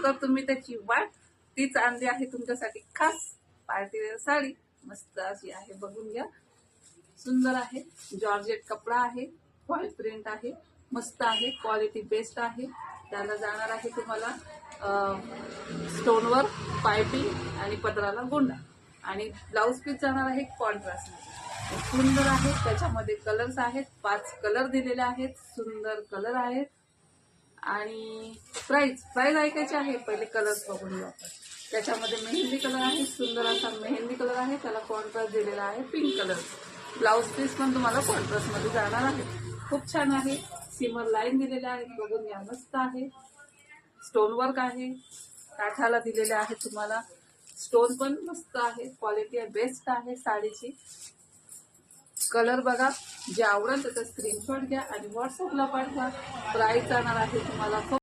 तर तुम्ही त्याची वाट तीच आणली आहे तुमच्यासाठी खास पार्टीवेअर साडी. मस्त अशी आहे, बघून घ्या. सुंदर आहे, जॉर्जेट कपडा आहे, फॉईल प्रिंट आहे, मस्त आहे, क्वालिटी बेस्ट आहे. त्याला जाणार आहे तुम्हाला स्टोनवर पाइपिंग आणि पदराला गोंडा आणि ब्लाउज पीस जाणार आहे कॉन्ट्रास्ट. सुंदर आहे. त्याच्यामध्ये कलर्स आहेत, 5 कलर दिलेले आहेत, सुंदर कलर आहेत. आणि प्राइस ऐकायची आहे, पहिले कलर्स बघून घेऊ आपण. त्याच्यामध्ये मेहंदी कलर आहे, सुंदर असा मेहंदी कलर आहे, त्याला कॉन्ट्रास्ट दिलेला आहे पिंक कलर. ब्लाउज पीस पण तुम्हाला कॉन्ट्रास्ट मध्ये जाणार आहे. खूप छान आहे. सिमर लाईन दिलेल्या आहेत, बघून घ्या. मस्त आहे. स्टोन वर्क आहे, काठाला दिलेले आहे तुम्हाला. स्टोन पण मस्त आहे, क्वालिटी बेस्ट आहे साडीची. कलर बघा, जे आवडेल त्याचा स्क्रीनशॉट घ्या आणि व्हॉट्सअपला पाठवा. प्राइस जाणार आहे तुम्हाला